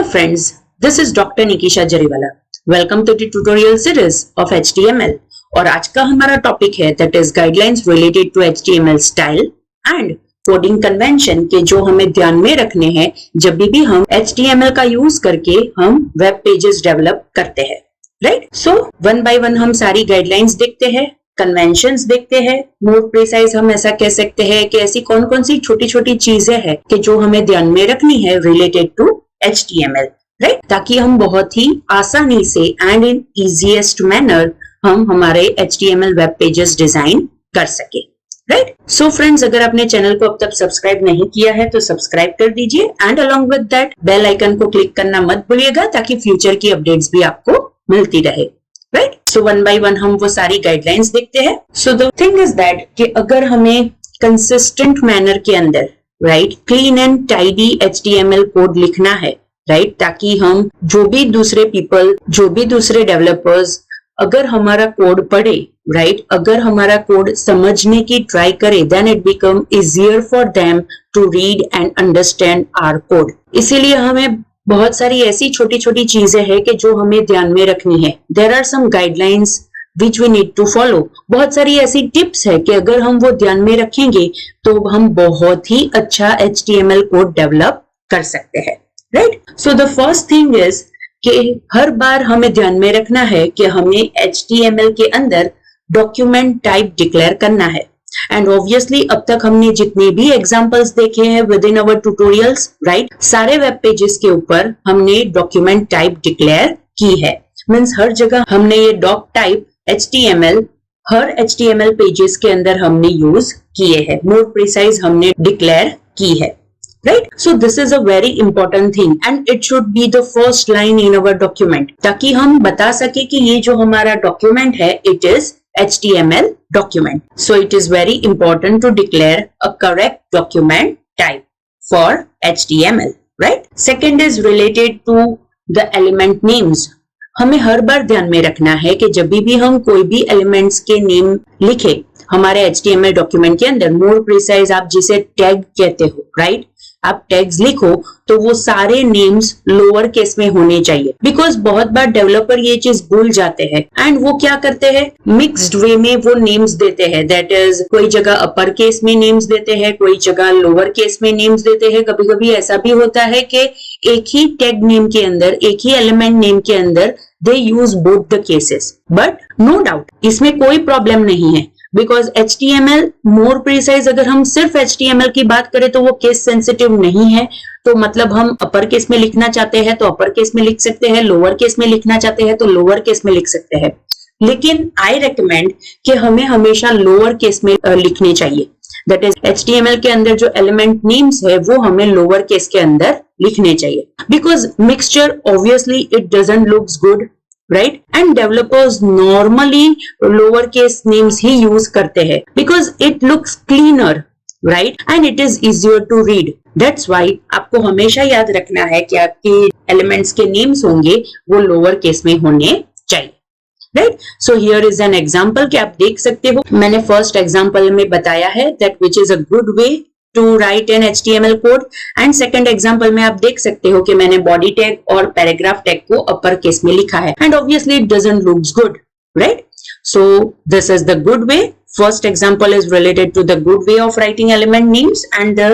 friends, this is Dr. Nikisha Jariwala. Welcome to the tutorial series of HTML. और आज का हमारा topic है that is guidelines related to HTML style and coding convention के जो हमें ध्यान में रखने हैं जब भी हम HTML का यूज करके हम वेब पेजेस डेवलप करते हैं, right? So one by one हम सारी गाइडलाइंस देखते हैं, कन्वेंशंस देखते हैं, मोर प्रिसाइज हम ऐसा कह सकते हैं कि ऐसी कौन कौन सी छोटी छोटी चीजें हैं कि जो हमें ध्यान में रखनी है रिलेटेड टू HTML, राइट? ताकि हम बहुत ही आसानी से एंड इन इजीएस्ट मैनर हम हमारे HTML वेब पेजेस डिजाइन कर सके, राइट? सो फ्रेंड्स, अगर आपने चैनल को अब तक सब्सक्राइब नहीं किया है तो सब्सक्राइब कर दीजिए and along with that bell icon को क्लिक करना मत भूलिएगा ताकि फ्यूचर की अपडेट्स भी आपको मिलती रहे, right? So one by one हम वो सारी गाइडलाइंस देखते हैं. So the thing is that कि अगर हमें कंसिस्टेंट मैनर के अंदर, right, clean and tidy HTML code लिखना है, राइट, ताकि हम जो भी दूसरे डेवलपर्स अगर हमारा कोड पढ़े, राइट, अगर हमारा कोड समझने की ट्राई करे, then it become easier for them to read and understand our code. इसीलिए हमें बहुत सारी ऐसी छोटी छोटी चीजें हैं कि जो हमें ध्यान में रखनी है. There are some guidelines which we need to follow. बहुत सारी ऐसी टिप्स है कि अगर हम वो ध्यान में रखेंगे तो हम बहुत ही अच्छा HTML कोड डेवलप कर सकते हैं, right? So the first thing is कि हर बार हमें ध्यान में रखना है कि हमें HTML के अंदर डॉक्यूमेंट टाइप डिक्लेयर करना है. एंड ऑब्वियसली अब तक हमने जितने भी एग्जांपल्स देखे हैं with in our tutorials, right, सारे वेब पेजेस के ऊपर हमने डॉक्यूमेंट टाइप डिक्लेयर की है. मींस हर जगह हमने ये डॉक टाइप HTML हर HTML पेजेस के अंदर हमने यूज किए हैं, मोर प्रिसाइज हमने डिक्लेयर की है, right? So this is a very important thing and it should be the first line in our document ताकि हम बता सके कि ये जो हमारा डॉक्यूमेंट है it is HTML document. So it is very important to declare a correct document type for HTML, right? Second is related to the element names. हमें हर बार ध्यान में रखना है कि जब भी हम कोई भी एलिमेंट्स के नेम लिखे हमारे HTML डॉक्यूमेंट के अंदर, मोर प्रिसाइज आप जिसे टैग कहते हो, राइट, आप टैग्स लिखो तो वो सारे नेम्स लोअर केस में होने चाहिए. बिकॉज बहुत बार डेवलपर ये चीज भूल जाते हैं एंड वो क्या करते हैं, मिक्स्ड वे में वो नेम्स देते हैं. दैट इज कोई जगह अपर केस में नेम्स देते हैं, कोई जगह लोअर केस में नेम्स देते हैं. कभी कभी ऐसा भी होता है कि एक ही टैग नेम के अंदर, एक ही एलिमेंट नेम के अंदर they use both the cases. But no doubt इसमें कोई प्रॉब्लम नहीं है बिकॉज HTML मोर प्रिसाइज अगर हम सिर्फ HTML की बात करें तो वो केस सेंसिटिव नहीं है. तो मतलब हम अपर केस में लिखना चाहते हैं तो अपर केस में लिख सकते हैं, लोअर केस में लिखना चाहते हैं तो लोअर केस में लिख सकते हैं. लेकिन आई रेकमेंड कि हमें हमेशा लोअर केस में लिखने चाहिए. दैट इज HTML के अंदर जो एलिमेंट नेम्स है वो हमें लोअर केस के अंदर लिखने चाहिए. Because mixture obviously it doesn't looks good, right? And developers normally lowercase names he use करते हैं because it looks cleaner, right? And it is easier to read. That's why आपको हमेशा याद रखना है कि आपके elements के names होंगे वो lower case में होने चाहिए, right? So here is an example कि आप देख सकते हो. मैंने first example में बताया है that which is a good way to write an HTML code and second example में आप देख सकते हो कि मैंने body tag और paragraph tag को upper case में लिखा है and obviously it doesn't looks good, right? So this is the good way. First example is related to the good way of writing element names and the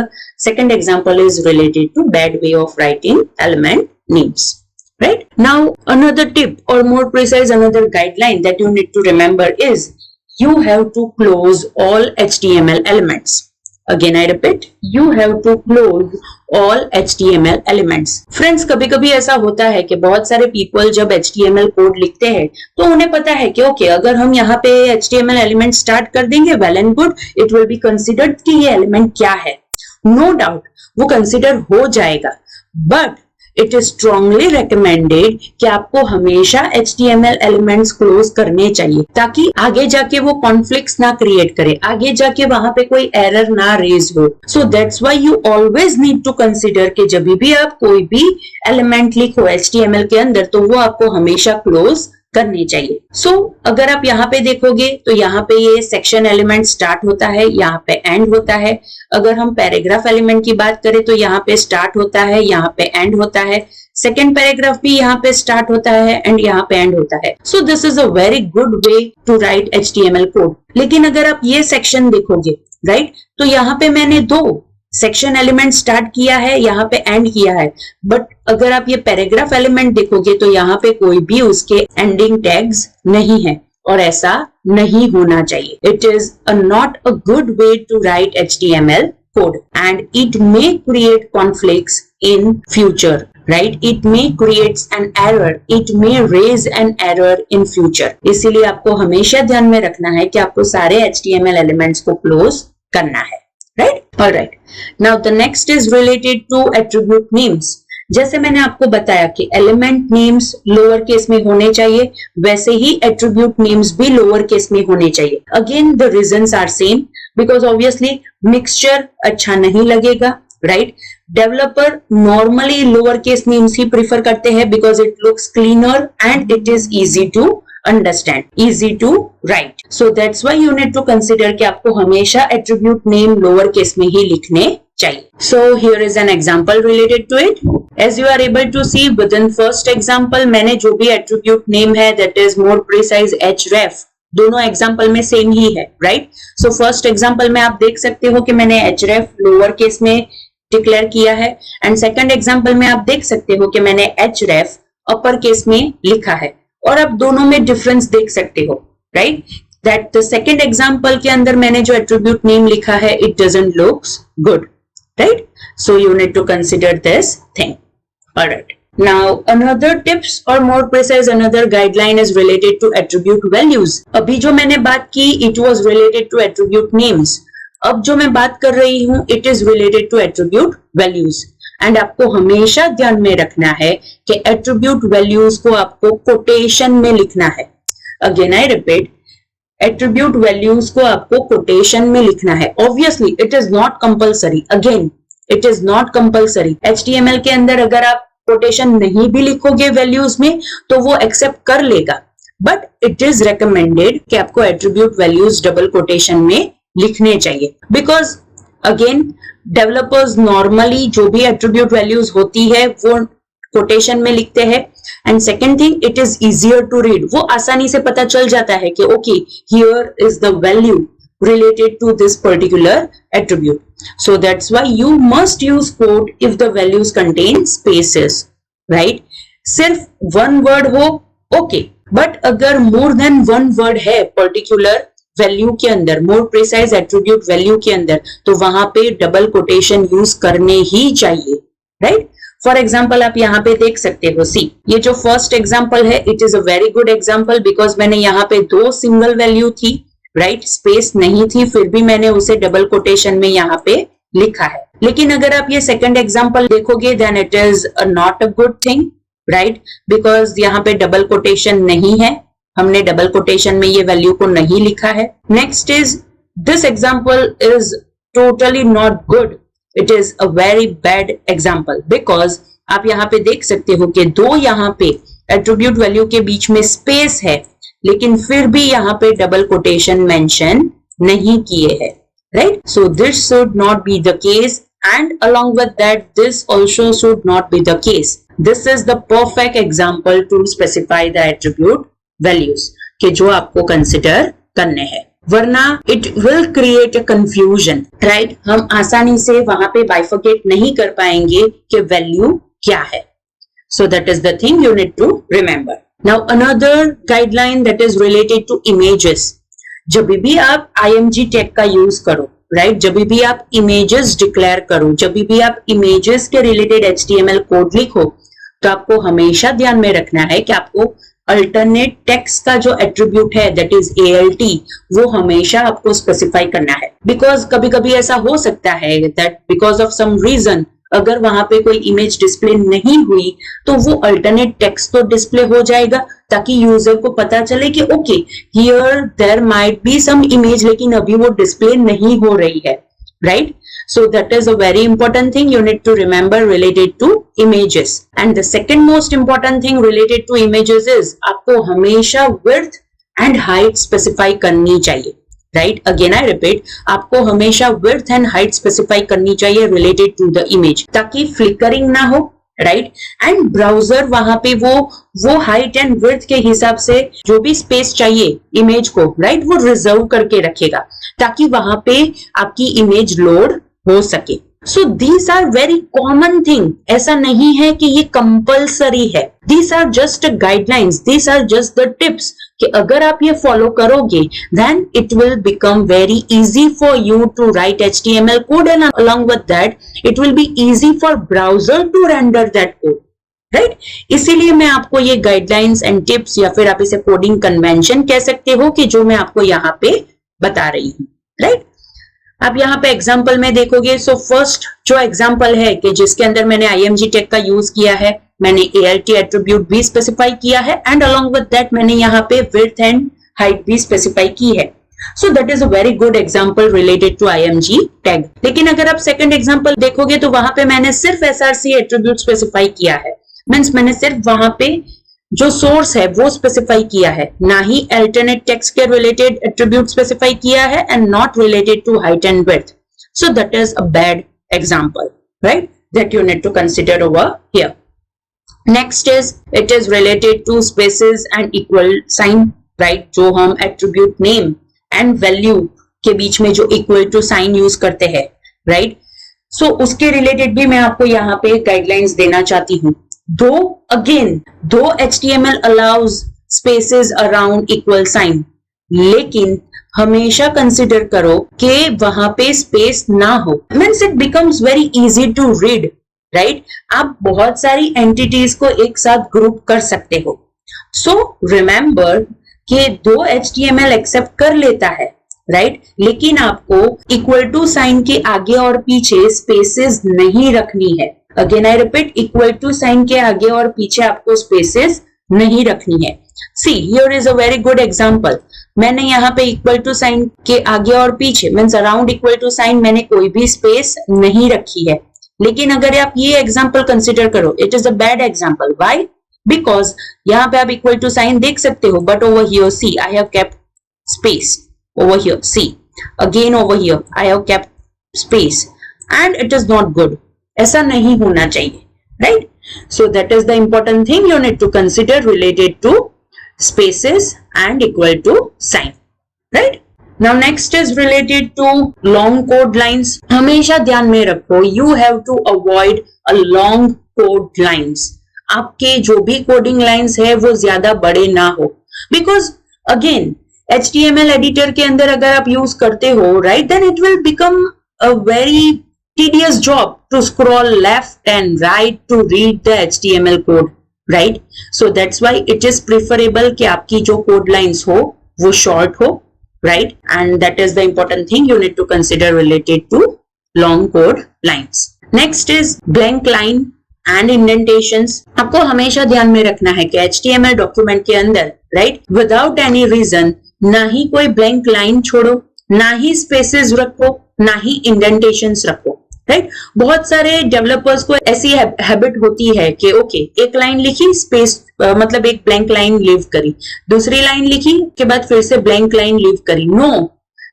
second example is related to bad way of writing element names, right? Now another tip or more precise another guideline that you need to remember is you have to close all HTML elements. Again I repeat, you have to close all HTML elements. Friends, कभी कभी ऐसा होता है कि बहुत सारे people जब HTML code लिखते हैं तो उन्हें पता है कि ओके अगर हम यहाँ पे HTML एलिमेंट स्टार्ट कर देंगे well and good, it will be considered कि ये एलिमेंट क्या है. नो डाउट वो कंसिडर हो जाएगा but it is strongly recommended कि आपको हमेशा HTML एलिमेंट्स क्लोज करने चाहिए ताकि आगे जाके वो कॉन्फ्लिक्ट्स ना क्रिएट करे, आगे जाके वहां पे कोई एरर ना रेज हो. So that's why you always need to consider कि जब भी आप कोई भी एलिमेंट लिखो HTML के अंदर तो वो आपको हमेशा क्लोज करनी चाहिए. सो अगर आप यहाँ पे देखोगे तो यहाँ पे ये सेक्शन एलिमेंट स्टार्ट होता है, यहाँ पे एंड होता है. अगर हम पैराग्राफ एलिमेंट की बात करें तो यहाँ पे स्टार्ट होता है, यहाँ पे एंड होता है. सेकेंड पैराग्राफ भी यहाँ पे स्टार्ट होता है एंड यहाँ पे एंड होता है. So this is a very good way to write HTML code. लेकिन अगर आप ये सेक्शन देखोगे, राइट, तो यहाँ पे मैंने 2 सेक्शन एलिमेंट स्टार्ट किया है, यहाँ पे एंड किया है. बट अगर आप ये पैराग्राफ एलिमेंट देखोगे तो यहाँ पे कोई भी उसके एंडिंग टैग्स नहीं है, और ऐसा नहीं होना चाहिए. It is not a good way to write HTML code and it may create conflicts in future, right? It may create an error, it may raise an error in future. इसीलिए आपको हमेशा ध्यान में रखना है कि आपको सारे HTML elements को close करना है, right? Alright. Now the next is related to attribute names. जैसे मैंने आपको बताया कि एलिमेंट नेम्स लोअर केस में होने चाहिए, वैसे ही एट्रीब्यूट नेम्स भी लोअर केस में होने चाहिए. Again the reasons are same, because obviously mixture अच्छा नहीं लगेगा, right? Developer normally lower case names ही प्रीफर करते हैं because it looks cleaner and it is easy to understand, easy to write. So that's why you need to consider कि आपको हमेशा attribute name lower case में ही लिखने चाहिए. So here is an example related to it. As you are able to see within first example, मैंने जो भी attribute name है that is more precise href, दोनों example में same ही है, right? So first example में आप देख सकते हो कि मैंने href lower case में डिक्लेयर किया है, and second example में आप देख सकते हो कि मैंने href upper case में लिखा है, और आप दोनों में difference देख सकते हो, right? That the second example के अंदर मैंने जो attribute name लिखा है, it doesn't looks good. Right? So you need to consider this thing. Alright. Now another tips or more precise another guideline is related to attribute values. अभी जो मैंने बात की it was related to attribute names. अब जो मैं बात कर रही हूँ it is related to attribute values. And आपको हमेशा ध्यान में रखना है कि attribute values को आपको quotation में लिखना है. Again I repeat, attribute values को आपको कोटेशन में लिखना है. Obviously it is not compulsory, again it is not compulsory. HTML के अंदर अगर आप कोटेशन नहीं भी लिखोगे वैल्यूज में तो वो एक्सेप्ट कर लेगा, बट इट इज रिकमेंडेड कि आपको एट्रीब्यूट वैल्यूज डबल कोटेशन में लिखने चाहिए. बिकॉज अगेन डेवलपर्स नॉर्मली जो भी एट्रीब्यूट वैल्यूज होती है वो कोटेशन में लिखते हैं. And second thing, it is easier to read. वो आसानी से पता चल जाता है कि okay here is the value related to this particular attribute. So that's why you must use code if the values contain spaces, right? सिर्फ one word हो ओके, बट अगर मोर देन वन वर्ड है particular value के अंदर, more precise attribute value के अंदर, तो वहां पे डबल कोटेशन यूज करने ही चाहिए, राइट? फॉर एग्जाम्पल आप यहाँ पे देख सकते हो, सी ये जो फर्स्ट एग्जाम्पल है it is a very good example because मैंने यहाँ पे 2 सिंगल वैल्यू थी, राइट? स्पेस नहीं थी, फिर भी मैंने उसे डबल कोटेशन में यहाँ पे लिखा है. लेकिन अगर आप ये सेकंड एग्जाम्पल देखोगे then it is not a good thing, right? Because यहाँ पे डबल कोटेशन नहीं है, हमने डबल कोटेशन में ये वैल्यू को नहीं लिखा है. Next is this example is totally not good. It is a very bad example because आप यहाँ पे देख सकते हो कि 2 यहाँ पे एट्रीब्यूट वैल्यू के बीच में स्पेस है, लेकिन फिर भी यहाँ पे डबल कोटेशन मेंशन नहीं किए हैं, right? So this should not be the case and along with that this also should not be the case. This is the perfect example to specify the attribute values कि जो आपको consider करने हैं, वरना it will create a confusion, right? हम आसानी से वहां पे बाइफर्केट नहीं कर पाएंगे कि वैल्यू क्या है. So that is the thing you need to remember. Now another guideline that is related to images. जब भी आप IMG टैग का यूज करो, राइट? जब भी आप इमेजेस डिक्लेयर करो, जब भी आप इमेजेस के रिलेटेड HTML कोड लिखो, तो आपको हमेशा ध्यान में रखना है कि आपको अल्टरनेट टेक्स्ट का जो एट्रीब्यूट है दैट इज ALT, वो हमेशा आपको स्पेसिफाई करना है. बिकॉज कभी कभी ऐसा हो सकता है that because of some reason अगर वहां पे कोई इमेज डिस्प्ले नहीं हुई तो वो अल्टरनेट टेक्स्ट तो डिस्प्ले हो जाएगा, ताकि यूजर को पता चले कि okay here there might be some image, लेकिन अभी वो डिस्प्ले नहीं हो रही है, right? So that is a very important thing you need to remember related to images. And the second most important thing related to images is आपको हमेशा width and height specify करनी चाहिए, right? Again I repeat, आपको हमेशा width and height specify करनी चाहिए related to the image, ताकि flickering ना हो राइट, एंड ब्राउजर वहां पे वो हाइट एंड विड्थ के हिसाब से जो भी स्पेस चाहिए इमेज को, राइट, वो रिजर्व करके रखेगा ताकि वहां पे आपकी इमेज लोड हो सके. So these are very common thing. ऐसा नहीं है कि ये कंपल्सरी है. These are just guidelines, these are just the tips कि अगर आप ये फॉलो करोगे then it will become very easy for you to write HTML code, and along with that it will be easy for browser to render that code, right? इसीलिए मैं आपको ये guidelines and tips या फिर आप इसे coding convention कह सकते हो कि जो मैं आपको यहाँ पे बता रही हूँ, राइट? आप यहाँ पे एग्जाम्पल में देखोगे. सो फर्स्ट जो एग्जाम्पल है कि जिसके अंदर मैंने IMG टैग का यूज किया है, मैंने ALT एट्रीब्यूट भी स्पेसिफाई किया है एंड अलोंग विद दैट मैंने यहाँ पे विड्थ एंड हाइट भी स्पेसिफाई की है. So that is a very good example related to IMG tag. लेकिन अगर आप सेकंड एग्जाम्पल देखोगे तो वहां पे मैंने सिर्फ SRC एट्रीब्यूट स्पेसिफाई किया है. मीन्स मैंने सिर्फ वहां पे जो सोर्स है वो स्पेसिफाई किया है, ना ही अल्टरनेट टेक्स्ट के रिलेटेड एट्रीब्यूट स्पेसिफाई किया है and not related to height and width. So that is a bad example, right, that you need to consider over here. Next is it is related to spaces and equal sign, right? जो हम attribute name and value के बीच में जो equal to sign use करते हैं, right? So उसके related भी मैं आपको यहाँ पे guidelines देना चाहती हूँ. Though HTML allows spaces around equal sign, लेकिन हमेशा कंसिडर करो कि वहां पे स्पेस ना हो. Means it becomes very easy to read, right? आप बहुत सारी एंटिटीज को एक साथ ग्रुप कर सकते हो. सो रिमेंबर कि दो HTML एक्सेप्ट कर लेता है, राइट, लेकिन आपको इक्वल टू साइन के आगे और पीछे स्पेसेस नहीं रखनी है. Again I repeat, equal to sign के आगे और पीछे आपको स्पेसेस नहीं रखनी है. See here is a very good example. मैंने यहाँ पे इक्वल टू साइन के आगे और पीछे means around equal to sign मैंने कोई भी स्पेस नहीं रखी है. लेकिन अगर आप ये एग्जाम्पल कंसिडर करो, it is a bad example. Why? Because यहाँ पे आप इक्वल टू साइन देख सकते हो, but over here see I have kept space. Over here see again, over here I have kept space and it is not good. ऐसा नहीं होना चाहिए, right? So that is the important thing you need to consider related to spaces and equal to sign, right? Now next is related to long code lines. हमेशा ध्यान में रखो, you have to avoid a long code lines. आपके जो भी coding lines है वो ज्यादा बड़े ना हो. Because again HTML एडिटर के अंदर अगर आप यूज करते हो, right, then it will become a very tedious job to scroll left and right to read the HTML code, right? So that's why it is preferable कि आपकी जो code lines हो वो शॉर्ट हो, right? And that is the important thing you need to consider related to long code lines. Next is blank line and indentations. आपको हमेशा ध्यान में रखना है कि HTML डॉक्यूमेंट के अंदर, right, without any reason, ना ही कोई blank line छोड़ो, ना ही spaces रखो, ना ही indentations रखो, राइट? बहुत सारे डेवलपर्स को ऐसी हैबिट होती है कि ओके एक लाइन लिखी, स्पेस मतलब एक ब्लैंक लाइन लीव करी, दूसरी लाइन लिखी के बाद फिर से ब्लैंक लाइन लीव करी. No,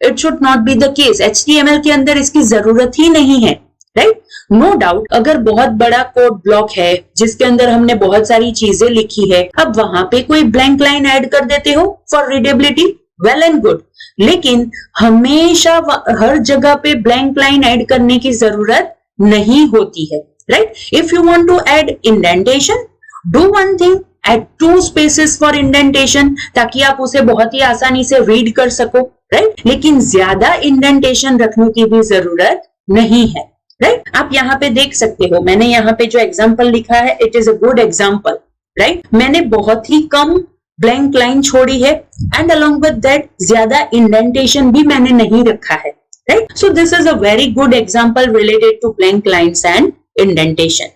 it should not be the case. HTML के अंदर इसकी जरूरत ही नहीं है, राइट? नो डाउट अगर बहुत बड़ा कोड ब्लॉक है जिसके अंदर हमने बहुत सारी चीजें लिखी है, अब वहां पे कोई ब्लैंक लाइन ऐड कर देते हो for readability, well and good. लेकिन हमेशा हर जगह पे ब्लैंक लाइन ऐड करने की जरूरत नहीं होती है, right? If you want to add indentation, do one thing, add 2 spaces for indentation ताकि आप उसे बहुत ही आसानी से रीड कर सको, राइट? लेकिन ज्यादा इंडेंटेशन रखने की भी जरूरत नहीं है, राइट? आप यहाँ पे देख सकते हो, मैंने यहाँ पे जो एग्जाम्पल लिखा है it is a good example, right? मैंने बहुत ही कम ब्लैंक लाइन छोड़ी है एंड अलोंग विद दैट ज्यादा इंडेंटेशन भी मैंने नहीं रखा है, right? So this is a very good example related to blank lines and indentation,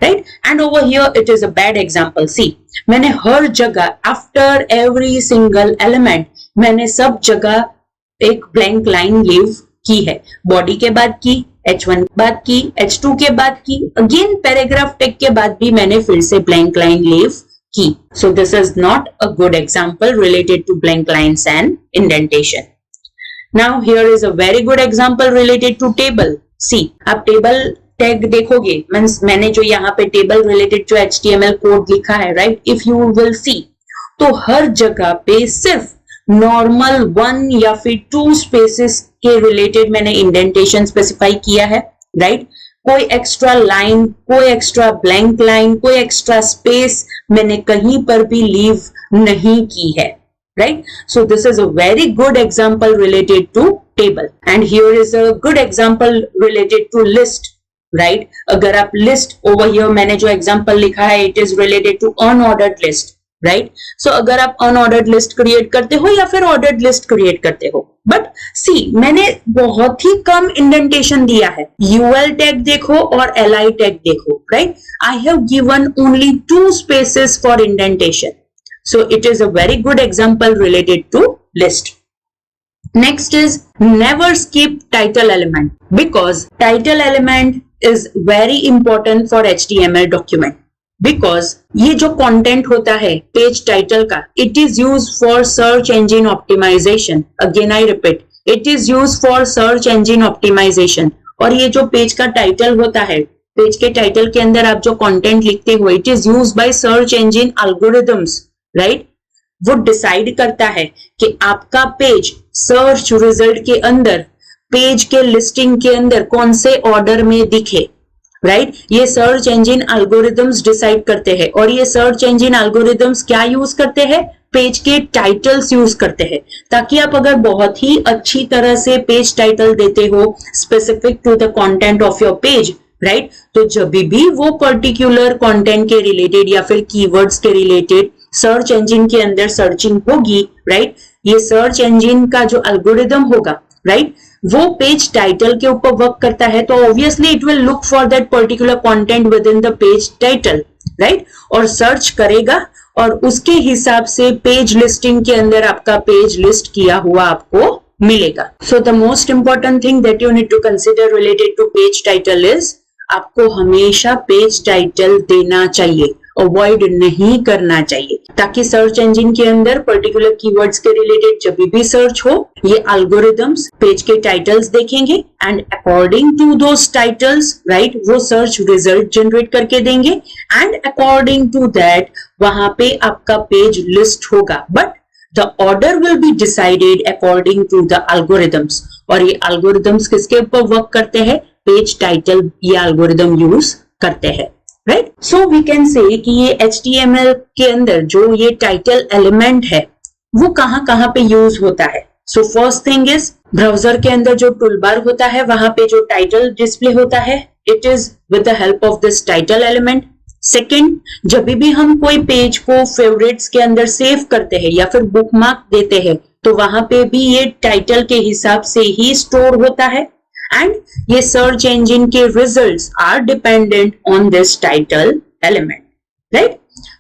right? And over here it is a bad example. See मैंने हर जगह आफ्टर एवरी सिंगल एलिमेंट मैंने सब जगह एक ब्लैंक लाइन लीव की है. Body के बाद की, H1 के बाद की, H2 के बाद की, अगेन पैराग्राफ टेक के बाद भी मैंने फिर से ब्लैंक लाइन लीव की. So this is not a good example related to blank lines and indentation. Now here is a very good example related to table. See, आप टेबल टैग देखोगे, means मैंने जो यहाँ पे टेबल रिलेटेड जो HTML code लिखा है, right, if you will see, तो हर जगह पे सिर्फ नॉर्मल 1 या फिर 2 स्पेसेस के रिलेटेड मैंने इंडेंटेशन स्पेसिफाई किया है, राइट। कोई एक्स्ट्रा लाइन, कोई एक्स्ट्रा ब्लैंक लाइन, कोई एक्स्ट्रा स्पेस मैंने कहीं पर भी लीव नहीं की है, right. So this is a very good example related to table, and here is a good example related to list, right. अगर आप लिस्ट, ओवर हियर मैंने जो एग्जांपल लिखा है, it is related to unordered list, right. So अगर आप unordered list create करते हो या फिर ऑर्डर्ड लिस्ट क्रिएट करते हो, बट सी मैंने बहुत ही कम इंडेंटेशन दिया है। यूएल टैग देखो और एलआई टैग देखो, right. I have given only 2 spaces for indentation, so it is a very good example related to list. Next is never skip title element, because title element is very important for HTML document. Because ये जो content होता है page title का, it is use for search engine optimisation. Again I repeat, it is use for search engine optimisation. और ये जो page का title होता है, पेज के टाइटल के अंदर आप जो कंटेंट लिखते हो, it is use by search engine algorithms, right. वो डिसाइड करता है कि आपका पेज सर्च रिजल्ट के अंदर, पेज के लिस्टिंग के अंदर कौन से ऑर्डर में दिखे, राइट. ये सर्च इंजन एल्गोरिथम्स डिसाइड करते हैं. और ये सर्च इंजन एल्गोरिथम्स क्या यूज करते हैं? पेज के टाइटल्स यूज करते हैं, ताकि आप अगर बहुत ही अच्छी तरह से पेज टाइटल देते हो specific to the content of your page, right, तो जब भी वो पर्टिकुलर कंटेंट के रिलेटेड या फिर कीवर्ड्स के रिलेटेड सर्च इंजन के अंदर सर्चिंग होगी, राइट, ये सर्च इंजन का जो एल्गोरिथम होगा, राइट, वो पेज टाइटल के ऊपर वर्क करता है, तो obviously it will look for that particular content with in the page title, right, और सर्च करेगा और उसके हिसाब से पेज लिस्टिंग के अंदर आपका पेज लिस्ट किया हुआ आपको मिलेगा. So the most important thing that you need to consider related to page title is, आपको हमेशा पेज टाइटल देना चाहिए, अवॉइड नहीं करना चाहिए, ताकि सर्च इंजन के अंदर पर्टिकुलर कीवर्ड्स के रिलेटेड जब भी सर्च हो, ये एल्गोरिथम्स पेज के टाइटल्स देखेंगे and according to those titles, right, वो सर्च रिजल्ट जनरेट करके देंगे एंड अकॉर्डिंग टू दैट वहां पे आपका पेज लिस्ट होगा. But the order will be decided according to the algorithms. और ये एल्गोरिथम्स किसके ऊपर वर्क करते हैं? पेज टाइटल ये एल्गोरिथम यूज करते हैं, right. So we can say कि ये HTML के अंदर जो ये टाइटल एलिमेंट है वो कहां पे यूज होता है. So first thing is, browser के अंदर जो टूल बार होता है वहां पे जो टाइटल डिस्प्ले होता है, it is with the help of this title element. Second, जब भी हम कोई पेज को फेवरेट्स के अंदर सेव करते हैं या फिर बुकमार्क देते हैं, तो वहां पे भी ये टाइटल के हिसाब से ही स्टोर होता है. And ये search engine के results are dependent on this title element, right?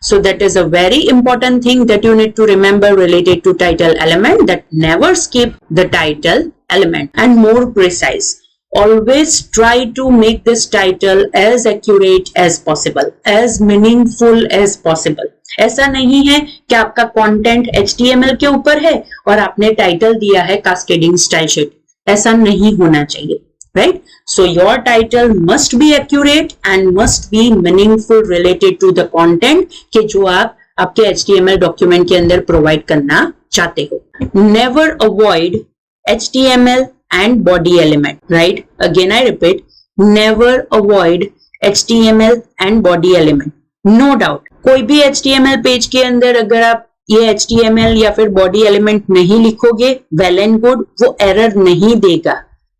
So that is a very important thing that you need to remember related to title element, that never skip the title element. And more precise, always try to make this title as accurate as possible, as meaningful as possible. ऐसा नहीं है कि आपका content HTML के ऊपर है और आपने टाइटल दिया है cascading style sheet. ऐसा नहीं होना चाहिए, right? So your title must be accurate and must be meaningful related to the content कि जो आप आपके HTML डॉक्यूमेंट के अंदर प्रोवाइड करना चाहते हो. Never avoid HTML and body element, right? Again I repeat, never avoid HTML and body element. No doubt, कोई भी HTML पेज के अंदर अगर आप ये HTML या फिर बॉडी एलिमेंट नहीं लिखोगे, वेल एंड गुड, वो एरर नहीं देगा,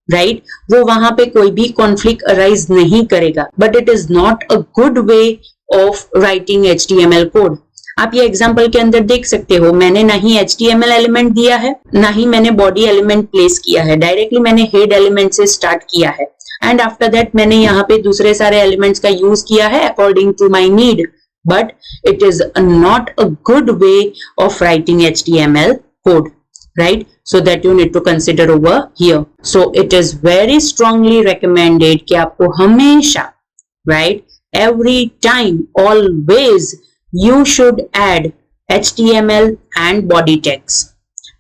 राइट, वो वहां पे कोई भी कॉन्फ्लिक्ट अराइज नहीं करेगा. But it is not a good way of writing HTML code. आप ये एग्जांपल के अंदर देख सकते हो, मैंने ना ही HTML एलिमेंट दिया है, ना ही मैंने बॉडी एलिमेंट प्लेस किया है, डायरेक्टली मैंने हेड एलिमेंट से स्टार्ट किया है एंड आफ्टर दैट मैंने यहाँ पे दूसरे सारे एलिमेंट्स का यूज किया है according to my need. But it is not a good way of writing HTML code, right? So that you need to consider over here. So it is very strongly recommended कि आपको हमेशा, right, every time, always you should add HTML and body tags.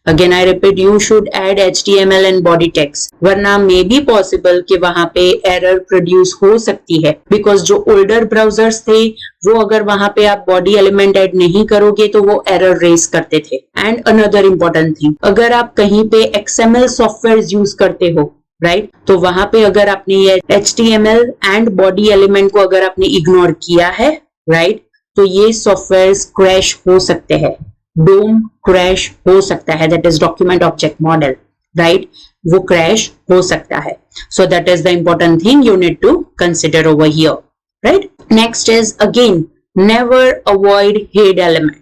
Again I repeat, you should add HTML and body text, वरना may be possible कि वहां पे error produce हो सकती है, बिकॉज जो ओल्डर ब्राउजर्स थे वो अगर वहां पे आप बॉडी एलिमेंट ऐड नहीं करोगे तो वो एरर रेज करते थे। एंड अनदर इंपॉर्टेंट थिंग, अगर आप कहीं पे XML सॉफ्टवेयर यूज करते हो, राइट, तो वहां पे अगर आपने ये HTML एंड बॉडी एलिमेंट को अगर आपने इग्नोर किया है, राइट, तो ये सॉफ्टवेयर क्रैश हो सकते हैं, डोम क्रैश हो सकता है, that is document object model, right, वो क्रैश हो सकता है। So that is the important thing you need to consider over here, right. Next is again never avoid head element,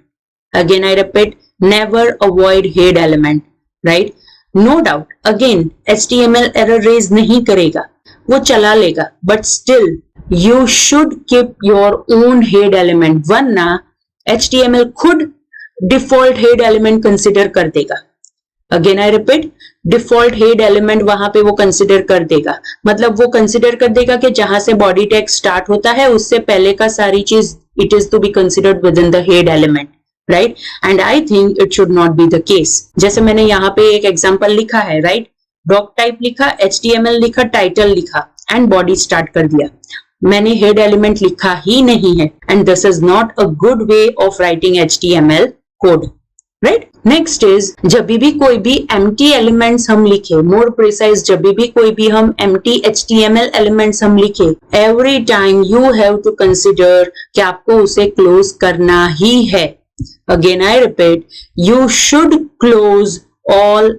again I repeat, never avoid head element, right. No doubt again HTML error raise नहीं करेगा, वो चला लेगा, but still you should keep your own head element, वरना HTML खुद default head element consider कर देगा। Again I repeat, default head element वहां पे वो कंसिडर कर देगा, मतलब वो कंसिडर कर देगा कि जहां से बॉडी टेक्स्ट स्टार्ट होता है उससे पहले का सारी चीज it is to be considered within the head element, right. And I think it should not be the case. जैसे मैंने यहाँ पे एक एग्जांपल लिखा है, राइट, डॉक टाइप लिखा, HTML लिखा, टाइटल लिखा एंड बॉडी स्टार्ट कर दिया, मैंने हेड एलिमेंट लिखा ही नहीं है, and this is not a good way of writing HTML code, right. Next is, जब भी कोई भी एम्प्टी एलिमेंट्स हम लिखे, मोर प्रिसाइज, जब भी कोई भी हम एम्प्टी HTML एलिमेंट्स हम लिखे, every time you have to consider कि आपको उसे क्लोज करना ही है। Again I repeat, you should close all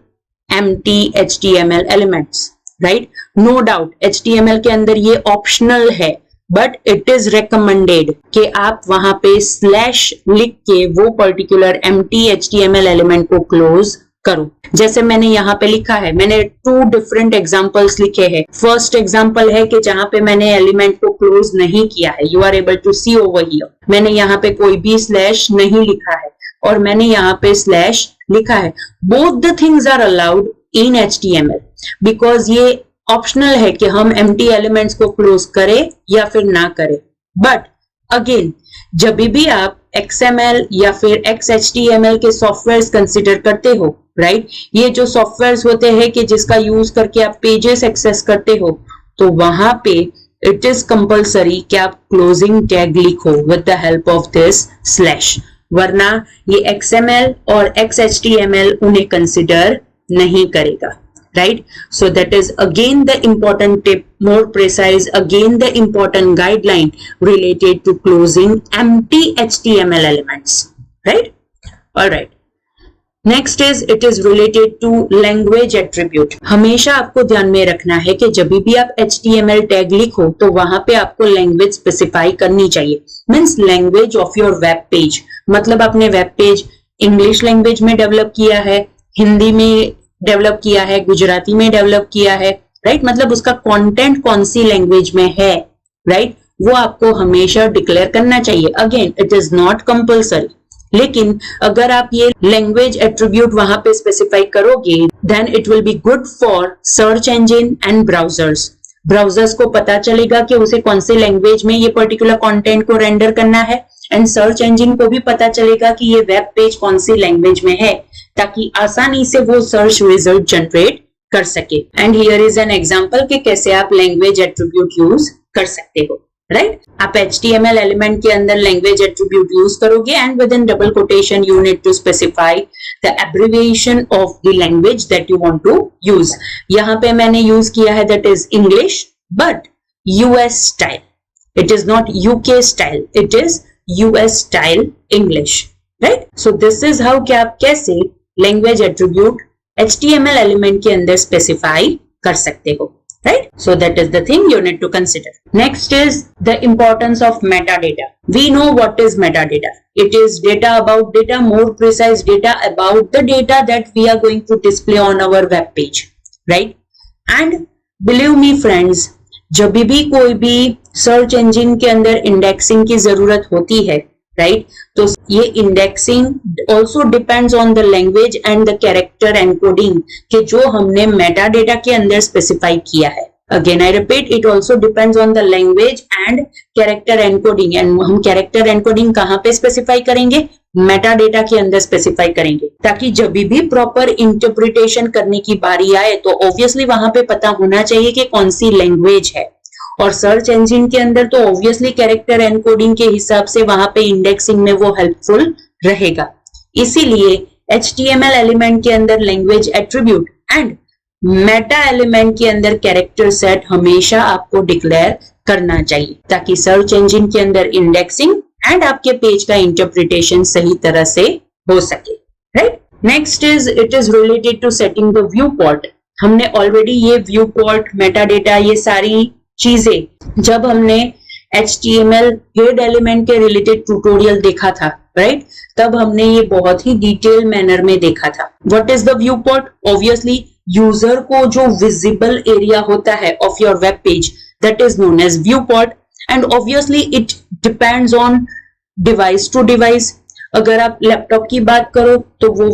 empty HTML elements, right. No doubt HTML के अंदर ये ऑप्शनल है, बट इट इज रिकमेंडेड कि आप वहां पे स्लैश लिख के वो पर्टिकुलर एम्प्टी HTML एलिमेंट को क्लोज करो। जैसे मैंने यहाँ पे लिखा है, मैंने 2 डिफरेंट एग्जांपल्स लिखे हैं। फर्स्ट एग्जांपल है कि जहां पे मैंने एलिमेंट को क्लोज नहीं किया है, you are able to see over here, मैंने यहाँ पे कोई भी स्लैश नहीं लिखा है और मैंने यहाँ पे स्लैश लिखा है। Both the things are allowed in HTML, because ये ऑप्शनल है कि हम एम्प्टी एलिमेंट्स को क्लोज करें या फिर ना करें। बट अगेन, जब भी आप XML या फिर XHTML के सॉफ्टवेयर कंसिडर करते हो, राइट, ये जो सॉफ्टवेयर होते हैं कि जिसका यूज करके आप पेजेस एक्सेस करते हो, तो वहां पे इट इज कंपल्सरी कि आप क्लोजिंग टैग लिखो with the help of this slash, वरना ये XML और XHTML उन्हें कंसिडर नहीं करेगा, right? So that is again the important tip, more precise, again the important guideline related to closing empty HTML elements, right? All right. Next is, it is related to language attribute. हमेशा आपको ध्यान में रखना है कि जब भी आप HTML टैग लिखो तो वहां पे आपको लैंग्वेज स्पेसिफाई करनी चाहिए, means language of your web page, मतलब आपने वेब पेज इंग्लिश लैंग्वेज में डेवलप किया है, हिंदी में डेवलप किया है, गुजराती में डेवलप किया है, राइट, मतलब उसका कंटेंट कौन सी लैंग्वेज में है, राइट, वो आपको हमेशा डिक्लेयर करना चाहिए। Again it is not compulsory, लेकिन अगर आप ये लैंग्वेज एट्रीब्यूट वहां पे स्पेसिफाई करोगे, then it will be good for search engine and browsers. Browsers को पता चलेगा कि उसे कौन से लैंग्वेज में ये पर्टिकुलर कंटेंट को रेंडर करना है, एंड सर्च इंजन को भी पता चलेगा कि ये वेब पेज कौन सी लैंग्वेज में है, ताकि आसानी से वो सर्च रिजल्ट जनरेट कर सके। And here is an example कि कैसे आप लैंग्वेज एट्रीब्यूट यूज कर सकते हो, राइट। आप HTML एलिमेंट के अंदर लैंग्वेज एट्रीब्यूट यूज करोगे and within double quotation you need to specify the abbreviation of the language that you want to use. यहाँ पे मैंने यूज किया है that is English, but US style, it is not UK style, it is US style English, right. So this is how कि आप कैसे language attribute HTML element के अंदर स्पेसिफाई कर सकते हो, right? So that is the thing you need to consider. Next is the importance of metadata. We know what is metadata. It is data about data, more precise data about the data that we are going to display on our web page, right? And believe me friends, जब भी कोई भी search engine के अंदर indexing की जरूरत होती है, राइट, तो ये indexing also depends on the language and the character encoding कि जो हमने मेटा डेटा के अंदर स्पेसिफाई किया है, again I repeat, it also depends on the language and character encoding. And हम कैरेक्टर एनकोडिंग कहाँ पे स्पेसिफाई करेंगे? मेटा डेटा के अंदर स्पेसिफाई करेंगे, ताकि जब भी प्रॉपर इंटरप्रिटेशन करने की बारी आए तो ऑब्वियसली वहां पे पता होना चाहिए कि कौन सी लैंग्वेज है। और सर्च इंजन के अंदर तो ऑब्वियसली कैरेक्टर एनकोडिंग के हिसाब से वहां पे इंडेक्सिंग में वो हेल्पफुल रहेगा। इसीलिए HTML एलिमेंट के अंदर language attribute and Meta element के अंदर कैरेक्टर सेट हमेशा आपको डिक्लेयर करना चाहिए, ताकि सर्च इंजन के अंदर इंडेक्सिंग एंड आपके पेज का इंटरप्रिटेशन सही तरह से हो सके, right. Next is it is related to setting the viewport. हमने ऑलरेडी ये व्यू पोर्ट, मेटा डेटा, ये सारी चीजें जब हमने HTML हेड एलिमेंट के रिलेटेड ट्यूटोरियल देखा था, राइट, तब हमने ये बहुत ही डिटेल मैनर में देखा था। What is the viewport? Obviously user को जो विजिबल एरिया होता है of your web page, that is known as viewport. And obviously it depends on device to device. अगर आप लैपटॉप की बात करो तो वो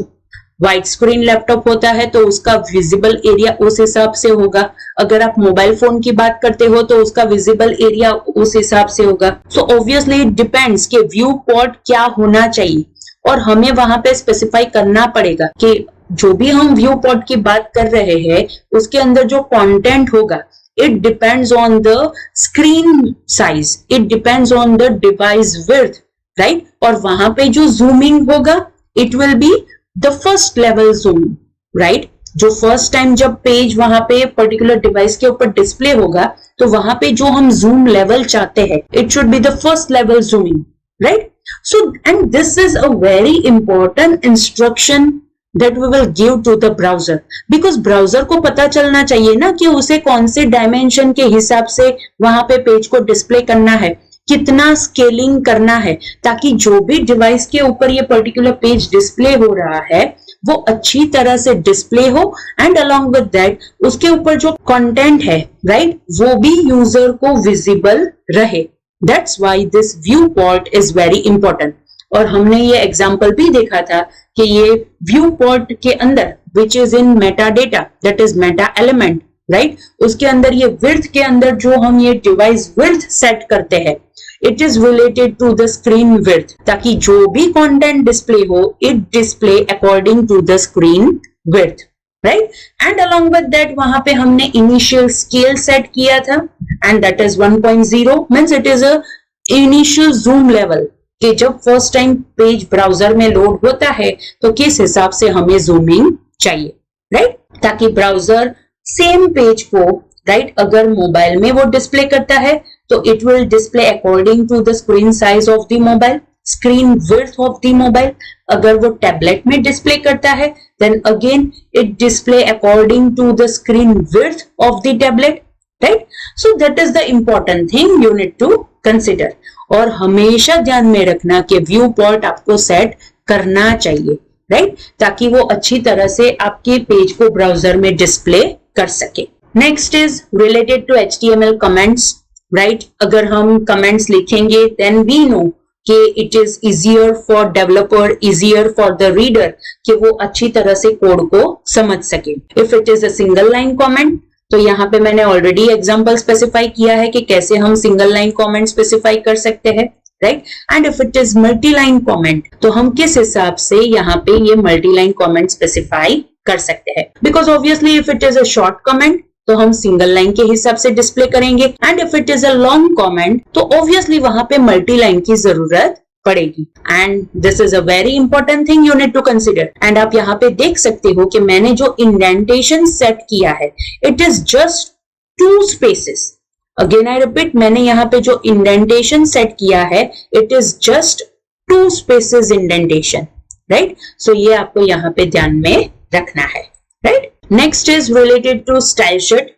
वाइड स्क्रीन लैपटॉप होता है तो उसका विजिबल एरिया उस हिसाब से होगा। अगर आप मोबाइल फोन की बात करते हो तो उसका विजिबल एरिया उस हिसाब से होगा। सो ऑब्वियसली इट डिपेंड्स कि व्यू पोर्ट क्या होना चाहिए, और हमें वहां पे स्पेसिफाई करना पड़ेगा कि जो भी हम व्यू पोर्ट की बात कर रहे हैं उसके अंदर जो कंटेंट होगा, it depends on the screen size, it depends on the device width, right? और वहां पे जो zooming होगा, it will be the first level zooming, right? जो फर्स्ट टाइम जब पेज वहां पे पर्टिकुलर डिवाइस के ऊपर डिस्प्ले होगा तो वहां पे जो हम जूम लेवल चाहते हैं, it should be the first level zooming, right? So and this is a very important instruction that we will give to the browser, because browser को पता चलना चाहिए ना कि उसे कौन से डायमेंशन के हिसाब से वहां पे पेज को डिस्प्ले करना है, कितना स्केलिंग करना है, ताकि जो भी डिवाइस के ऊपर ये पर्टिकुलर पेज डिस्प्ले हो रहा है वो अच्छी तरह से डिस्प्ले हो, एंड अलोंग विद दैट उसके ऊपर जो कंटेंट है, राइट, वो भी यूजर को विजिबल रहे। That's why this view port is very important. और हमने ये एग्जाम्पल भी देखा था कि ये व्यू पोर्ट के अंदर which is in Meta data, that is Meta element, right, उसके अंदर ये विड्थ के अंदर जो हम ये डिवाइस विड्थ सेट करते हैं, it is related to the screen width, ताकि जो भी कंटेंट डिस्प्ले हो it display according to the screen width, right. And along with that वहां पे हमने इनिशियल स्केल सेट किया था, and that is 1.0 means it is a initial zoom level, कि जब फर्स्ट टाइम पेज ब्राउजर में load होता है तो किस हिसाब से हमें जूमिंग चाहिए, राइट, ताकि ब्राउजर सेम पेज को, राइट, अगर मोबाइल में वो डिस्प्ले करता है तो it will display according to the screen size of the mobile, screen width of the mobile. अगर वो टैबलेट में डिस्प्ले करता है then again it display according to the screen width of the tablet, right. So that is the important thing you need to consider. और हमेशा ध्यान में रखना कि व्यू पोर्ट आपको सेट करना चाहिए, राइट, ताकि वो अच्छी तरह से आपके पेज को ब्राउजर में डिस्प्ले कर सके। Next is related to HTML comments, right. अगर हम कमेंट्स लिखेंगे देन वी नो कि it is easier for developer, easier for the reader, कि वो अच्छी तरह से कोड को समझ सके। If it is a single line comment, तो यहाँ पे मैंने ऑलरेडी एग्जांपल स्पेसिफाई किया है कि कैसे हम सिंगल लाइन कमेंट स्पेसिफाई कर सकते हैं, right. And if it is multi line comment, तो हम किस हिसाब से यहाँ पे ये मल्टी लाइन कमेंट स्पेसिफाई कर सकते हैं, because obviously if it is a short comment तो हम सिंगल लाइन के हिसाब से डिस्प्ले करेंगे, and if it is a long comment तो ऑब्वियसली वहां पे मल्टी लाइन की जरूरत पड़ेगी। And this is a very important thing you need to consider. एंड आप यहाँ पे देख सकते हो कि मैंने जो इंडेंटेशन सेट किया है it is just 2 spaces. Again I repeat, मैंने यहाँ पे जो इंडेंटेशन सेट किया है it is just 2 spaces indentation, right. So ये आपको यहाँ पे ध्यान में रखना है, right. Next is related to style sheet,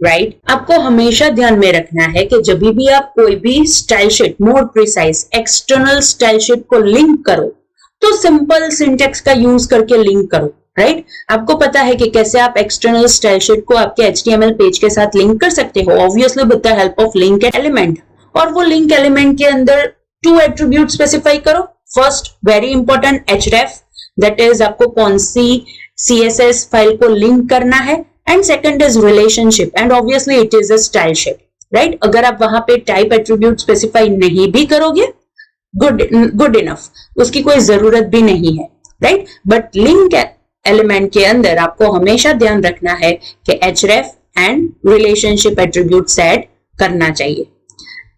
right. आपको हमेशा ध्यान में रखना है कि जब भी आप कोई भी style sheet, more precise external style sheet को लिंक करो तो सिंपल सिंटेक्स का यूज करके लिंक करो, राइट। आपको पता है कि कैसे आप एक्सटर्नल स्टाइल शीट को आपके HTML पेज के साथ लिंक कर सकते हो, obviously with the help of link element. और वो लिंक एलिमेंट के अंदर 2 एट्रीब्यूट स्पेसिफाई करो। First very important href, that is आपको कौन सी CSS फाइल को लिंक करना है, and second is relationship and obviously it is a style shape, right. अगर आप वहां पे टाइप एट्रीब्यूट स्पेसिफाई नहीं भी करोगे, गुड इनफ, उसकी कोई जरूरत भी नहीं है, राइट। बट लिंक एलिमेंट के अंदर आपको हमेशा ध्यान रखना है कि href and relationship attribute set करना चाहिए।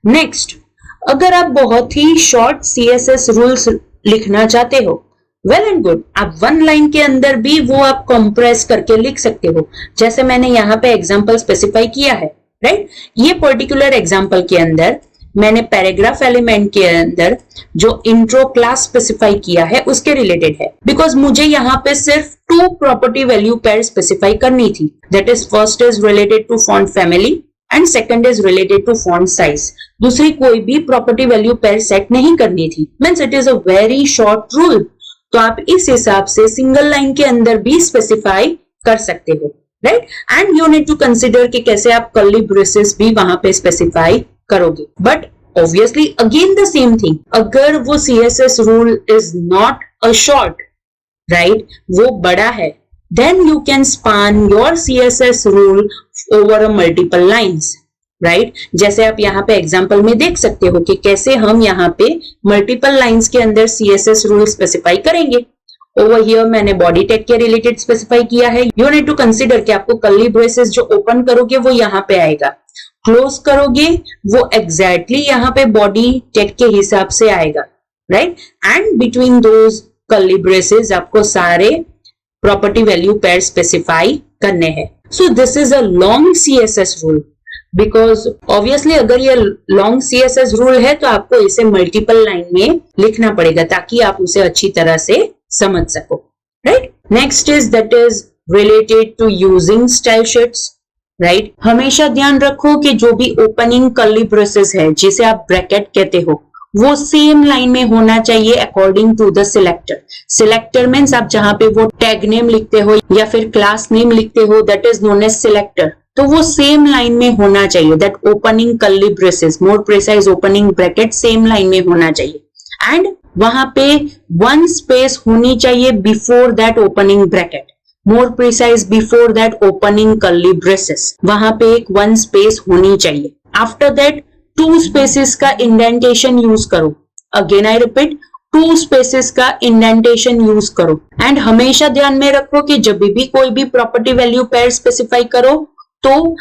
नेक्स्ट, अगर आप बहुत ही शॉर्ट CSS रूल्स लिखना चाहते हो, वेल एंड गुड, आप वन लाइन के अंदर भी वो आप कंप्रेस करके लिख सकते हो, जैसे मैंने यहाँ पे एग्जांपल स्पेसिफाई किया है, राइट। ये पर्टिकुलर एग्जांपल के अंदर मैंने पैराग्राफ एलिमेंट के अंदर जो इंट्रो क्लास स्पेसिफाई किया है उसके रिलेटेड है, बिकॉज मुझे यहाँ पे सिर्फ 2 प्रॉपर्टी वैल्यू पेयर स्पेसिफाई करनी थी, that is first is related to font family and second is related to font size. दूसरी कोई भी प्रॉपर्टी वैल्यू पेयर सेट नहीं करनी थी, means it is a very short rule. तो आप इस हिसाब से सिंगल लाइन के अंदर भी स्पेसिफाई कर सकते हो, right. And you need to consider कि कैसे आप कर्ली ब्रेसेस भी वहां पे स्पेसिफाई करोगे। But obviously again the same thing, अगर वो CSS rule is not a short, right, वो बड़ा है, then you can span your CSS rule over a multiple lines, right? जैसे आप यहाँ पे एग्जांपल में देख सकते हो कि कैसे हम यहाँ पे मल्टीपल लाइंस के अंदर CSS रूल स्पेसिफाई करेंगे। ओवर हियर मैंने बॉडी टैग के रिलेटेड स्पेसिफाई किया है। यू नीड टू कंसिडर कि आपको कर्ली ब्रेसेस जो ओपन करोगे वो यहाँ पे आएगा, क्लोज करोगे वो एग्जैक्टली यहाँ पे बॉडी टैग के हिसाब से आएगा, right. And between those curly braces आपको सारे प्रॉपर्टी वैल्यू पेयर स्पेसिफाई करने हैं। सो this is a long CSS rule, because obviously अगर ये लॉन्ग CSS रूल है तो आपको इसे मल्टीपल लाइन में लिखना पड़ेगा ताकि आप उसे अच्छी तरह से समझ सको, right. Next is that is related to using style sheets, right. हमेशा ध्यान रखो कि जो भी ओपनिंग कर्ली ब्रेसेस है जिसे आप ब्रैकेट कहते हो वो सेम लाइन में होना चाहिए according to the selector. Selector means आप जहां पे वो टैग नेम लिखते हो या फिर क्लास नेम लिखते हो, that is known as selector. तो वो सेम लाइन में होना चाहिए, that opening curly braces, more precise opening bracket same line में होना चाहिए। एंड वहां पे 1 स्पेस होनी चाहिए before that opening bracket, more precise before that opening curly braces, वहां पे एक 1 स्पेस होनी चाहिए। आफ्टर दैट 2 स्पेसेस का इंडेंटेशन यूज करो। अगेन आई रिपीट, 2 स्पेसेस का इंडेंटेशन यूज करो। एंड हमेशा ध्यान में रखो कि जब भी कोई भी प्रॉपर्टी वैल्यू पेयर स्पेसिफाई करो तो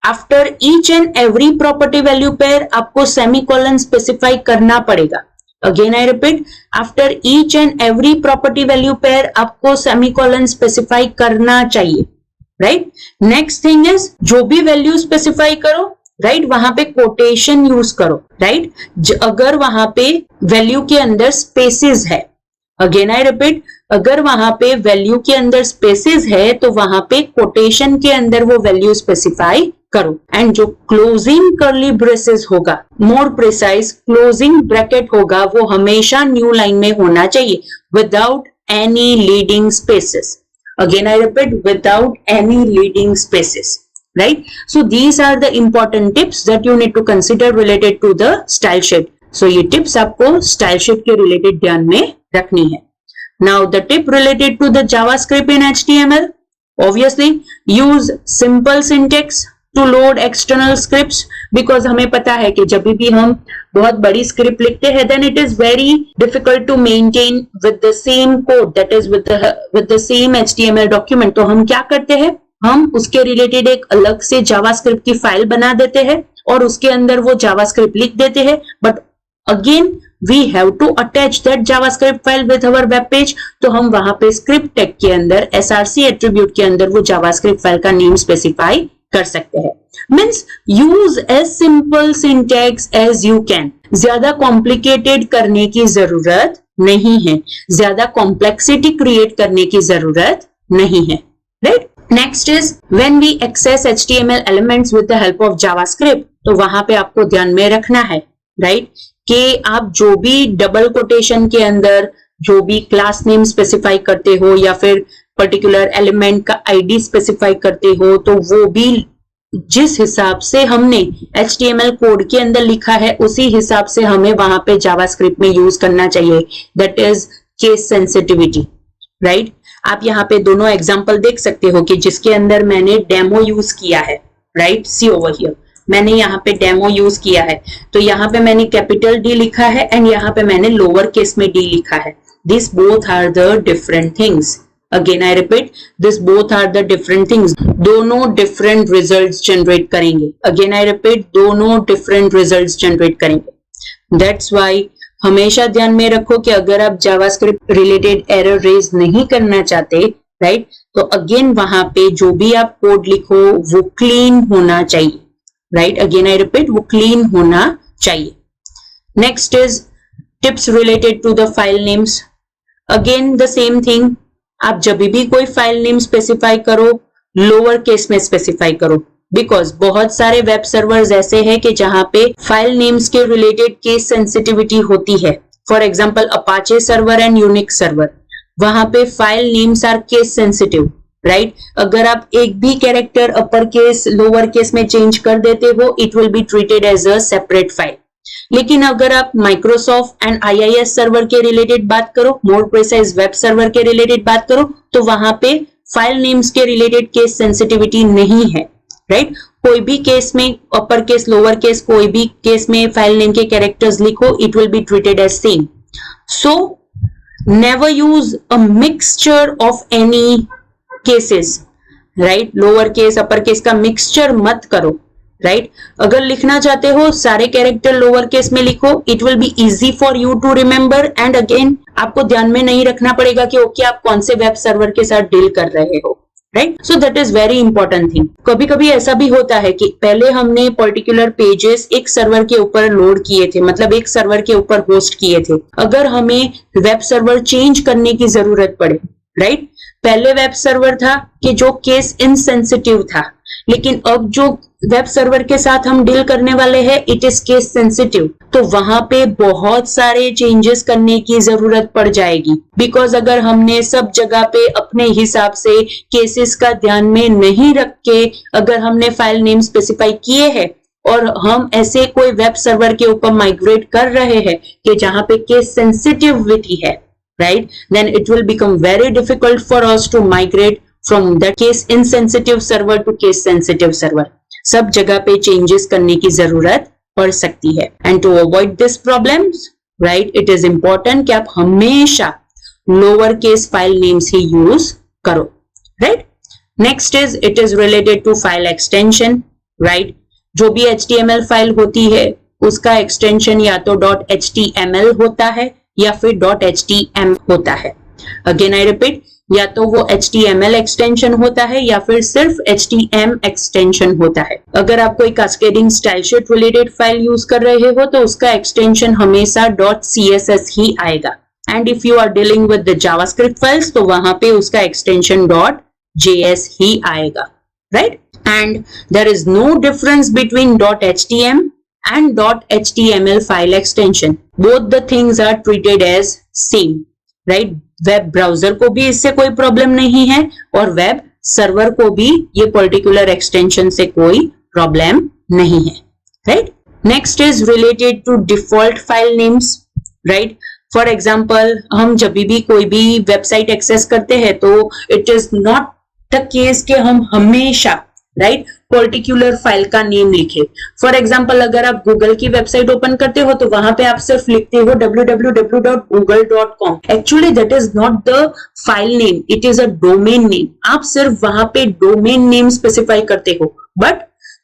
after each and every property value pair आपको सेमीकोलन स्पेसिफाई करना पड़ेगा। Again I repeat, after each and every property value pair आपको सेमीकोलन स्पेसिफाई करना चाहिए, राइट। नेक्स्ट थिंग इज, जो भी वैल्यू स्पेसिफाई करो, राइट, वहां पे कोटेशन यूज करो, राइट। अगर वहां पे वैल्यू के अंदर स्पेसेस है, अगेन आई रिपीट, अगर वहां पे वैल्यू के अंदर स्पेसेस है तो वहां पे कोटेशन के अंदर वो वैल्यू स्पेसिफाई करो। एंड जो क्लोजिंग कर्ली ब्रेसेस होगा, मोर प्रिसाइज क्लोजिंग ब्रैकेट होगा, वो हमेशा न्यू लाइन में होना चाहिए without any leading spaces. Again I repeat, without any leading spaces, right? So these are the important tips that you need to consider related to the style sheet. So ये tips आपको style sheet के related ध्यान में रखनी है। Now the tip related to the JavaScript in HTML, obviously use simple syntax to load external scripts, because हमें पता है कि जब भी हम बहुत बड़ी स्क्रिप्ट लिखते हैं then it is very difficult to maintain with the same code, that is with the same HTML document। तो हम क्या करते हैं, हम उसके रिलेटेड एक अलग से जावास्क्रिप्ट की फाइल बना देते हैं और उसके अंदर वो जावास्क्रिप्ट लिख देते हैं। But again we have to attach that JavaScript file with our web page. तो हम वहां पे स्क्रिप्ट टैग के अंदर src एट्रीब्यूट के अंदर वो जावास्क्रिप्ट फाइल का नेम स्पेसिफाई कर सकते हैं। Means use as simple syntax as you can. ज्यादा कॉम्प्लिकेटेड करने की जरूरत नहीं है, ज्यादा कॉम्प्लेक्सिटी क्रिएट करने की जरूरत नहीं है, right. Next is when we access HTML elements with the help of JavaScript, तो वहां पे आपको ध्यान में रखना है, राइट, कि आप जो भी डबल कोटेशन के अंदर जो भी क्लास नेम स्पेसिफाई करते हो या फिर पर्टिकुलर एलिमेंट का आईडी स्पेसिफाई करते हो, तो वो भी जिस हिसाब से हमने HTML कोड के अंदर लिखा है उसी हिसाब से हमें वहां पे जावास्क्रिप्ट में यूज करना चाहिए। That is case sensitivity, right. आप यहाँ पे दोनों एग्जांपल देख सकते हो कि जिसके अंदर मैंने डेमो यूज किया है, राइट, सी ओवर हियर मैंने यहाँ पे डेमो यूज किया है, तो यहाँ पे मैंने कैपिटल डी लिखा है एंड यहाँ पे मैंने लोअर केस में डी लिखा है. This both are the different things. Again I repeat, this both are the different things. दोनों डिफरेंट रिजल्ट्स जनरेट करेंगे. अगेन आई रिपीट, दोनों डिफरेंट रिजल्ट्स जनरेट करेंगे. दैट्स व्हाई हमेशा ध्यान में रखो कि अगर आप जावास्क्रिप्ट रिलेटेड एरर रेज नहीं करना चाहते, राइट, तो अगेन वहां पे जो भी आप कोड लिखो वो क्लीन होना चाहिए, राइट. अगेन आई रिपीट, वो क्लीन होना चाहिए. Next is tips related to the file names. Again the same thing, आप जब भी कोई फाइल नेम स्पेसिफाई करो लोअर केस में स्पेसिफाई करो, बिकॉज बहुत सारे वेब सर्वर्स ऐसे हैं कि जहां पे फाइल नेम्स के रिलेटेड केस सेंसिटिविटी होती है. For example Apache server and Unix server, वहां पे file names are case sensitive, right. अगर आप एक भी character upper case lower case में चेंज कर देते हो, it will be treated as a separate file. लेकिन अगर आप माइक्रोसॉफ्ट एंड आईआईएस सर्वर के रिलेटेड बात करो, मोर प्रिसाइज वेब सर्वर के रिलेटेड बात करो, तो वहां पे फाइल नेम्स के रिलेटेड केस सेंसिटिविटी नहीं है, राइट. कोई भी केस में अपर केस लोअर केस कोई भी केस में फाइल नेम के कैरेक्टर्स लिखो, it will be treated as same. So never use a mixture of any cases, right. Lower case upper case का मिक्सचर मत करो, राइट. अगर लिखना चाहते हो सारे कैरेक्टर लोअर केस में लिखो, it will be easy for you to remember. And again आपको ध्यान में नहीं रखना पड़ेगा कि ओके आप कौन से वेब सर्वर के साथ डील कर रहे हो, right. So that is very important thing. कभी कभी ऐसा भी होता है कि पहले हमने पर्टिकुलर पेजेस एक सर्वर के ऊपर लोड किए थे, मतलब एक सर्वर के ऊपर होस्ट किए थे. अगर हमें वेब सर्वर चेंज करने की जरूरत पड़े, राइट, पहले वेब सर्वर था कि जो केस इनसेंसिटिव था, लेकिन अब जो वेब सर्वर के साथ हम डील करने वाले हैं इट इज केस सेंसिटिव, तो वहां पे बहुत सारे चेंजेस करने की जरूरत पड़ जाएगी. बिकॉज अगर हमने सब जगह पे अपने हिसाब से केसेस का ध्यान में नहीं रख के अगर हमने फाइल नेम स्पेसिफाई किए हैं और हम ऐसे कोई वेब सर्वर के ऊपर माइग्रेट कर रहे हैं कि जहां पे केस सेंसिटिविटी है, right, then it will become very difficult for us to migrate from that case insensitive server to case sensitive server. सब जगह पे changes करने की जरूरत पड़ सकती है. And to avoid this problems, right, it is important कि आप हमेशा lower case file names ही use करो, right. Next is it is related to file extension, right. जो भी HTML फाइल होती है उसका एक्सटेंशन या तो .html होता है या फिर .htm होता है. अगेन आई रिपीट, या तो वो HTML एक्सटेंशन होता है या फिर सिर्फ HTM एक्सटेंशन होता है. अगर आप कोई cascading style sheet related file use कर रहे हो तो उसका एक्सटेंशन हमेशा .css ही आएगा. And if you are dealing with the JavaScript files तो वहां पे उसका एक्सटेंशन .js ही आएगा, right. And there is no difference between .htm and .html file extension. Both the things are treated as same, right? Web browser को भी इससे कोई प्रॉब्लम नहीं है और वेब सर्वर को भी ये पर्टिकुलर एक्सटेंशन से कोई प्रॉब्लम नहीं है, right. Next is related to default file names, right. For example हम जब भी कोई भी वेबसाइट एक्सेस करते हैं तो it is not the case कि हम हमेशा, राइट, पर्टिकुलर फाइल का नेम लिखे. फॉर एग्जाम्पल अगर आप गूगल की वेबसाइट ओपन करते हो तो वहां पे आप सिर्फ लिखते हो www.google.com. Actually that is not the file name, it is a domain name. आप सिर्फ वहां पे डोमेन नेम स्पेसिफाई करते हो, बट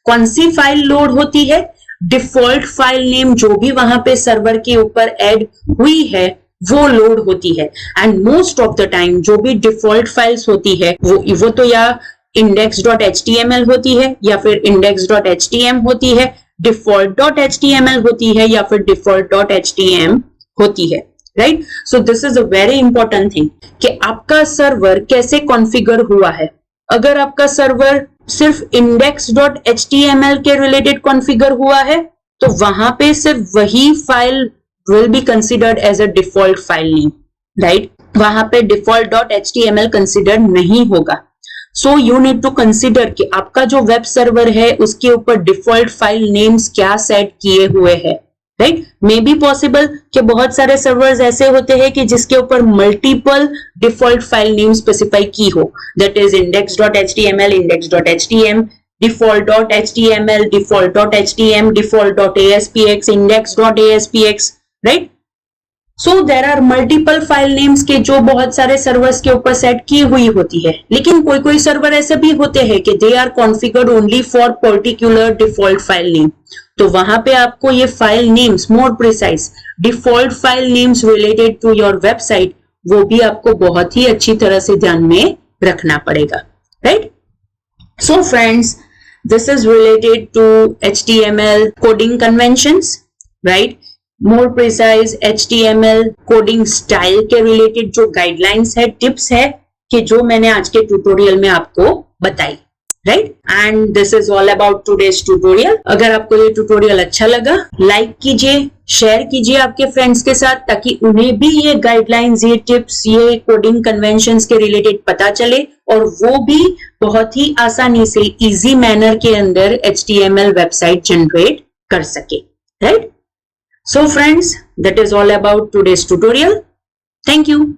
कौन सी फाइल लोड होती है, डिफॉल्ट फाइल नेम जो भी वहां पे सर्वर के ऊपर ऐड हुई है वो लोड होती है. And most of the time जो भी डिफॉल्ट फाइल्स होती है वो तो या index.html होती है या फिर index.htm होती है, default.html होती है या फिर default.htm होती है, right. So this is a very important thing कि आपका सर्वर कैसे कॉन्फ़िगर हुआ है. अगर आपका सर्वर सिर्फ index.html के रिलेटेड कॉन्फ़िगर हुआ है तो वहां पे सिर्फ वही file will be considered as a default file name, right. वहां पे default.html कंसिडर नहीं होगा. So you need to consider कि आपका जो वेब सर्वर है उसके ऊपर डिफॉल्ट फाइल नेम्स क्या सेट किए हुए हैं, राइट। मे बी पॉसिबल कि बहुत सारे सर्वर्स ऐसे होते हैं कि जिसके ऊपर multiple default file name specify की हो, that is index.html, index.htm, default.html, default.htm, default.aspx, index.aspx, right. So there are multiple file names के जो बहुत सारे सर्वर्स के ऊपर सेट की हुई होती है, लेकिन कोई कोई सर्वर ऐसे भी होते हैं कि they are configured only for particular default file name. तो वहां पे आपको ये file names, more precise default file names related to your website, वो भी आपको बहुत ही अच्छी तरह से ध्यान में रखना पड़ेगा, right. So friends, this is related to HTML coding conventions, right? More precise HTML coding style के रिलेटेड जो गाइडलाइंस है, टिप्स है, कि जो मैंने आज के ट्यूटोरियल में आपको बताई, right. And this is all about today's tutorial. अगर आपको ये ट्यूटोरियल अच्छा लगा, लाइक कीजिए, शेयर कीजिए आपके फ्रेंड्स के साथ, ताकि उन्हें भी ये गाइडलाइंस, ये टिप्स, ये कोडिंग कन्वेंशंस के रिलेटेड पता चले और वो भी बहुत ही आसानी से इजी मैनर के अंदर HTML वेबसाइट जनरेट कर सके, right. So friends, that is all about today's tutorial. Thank you.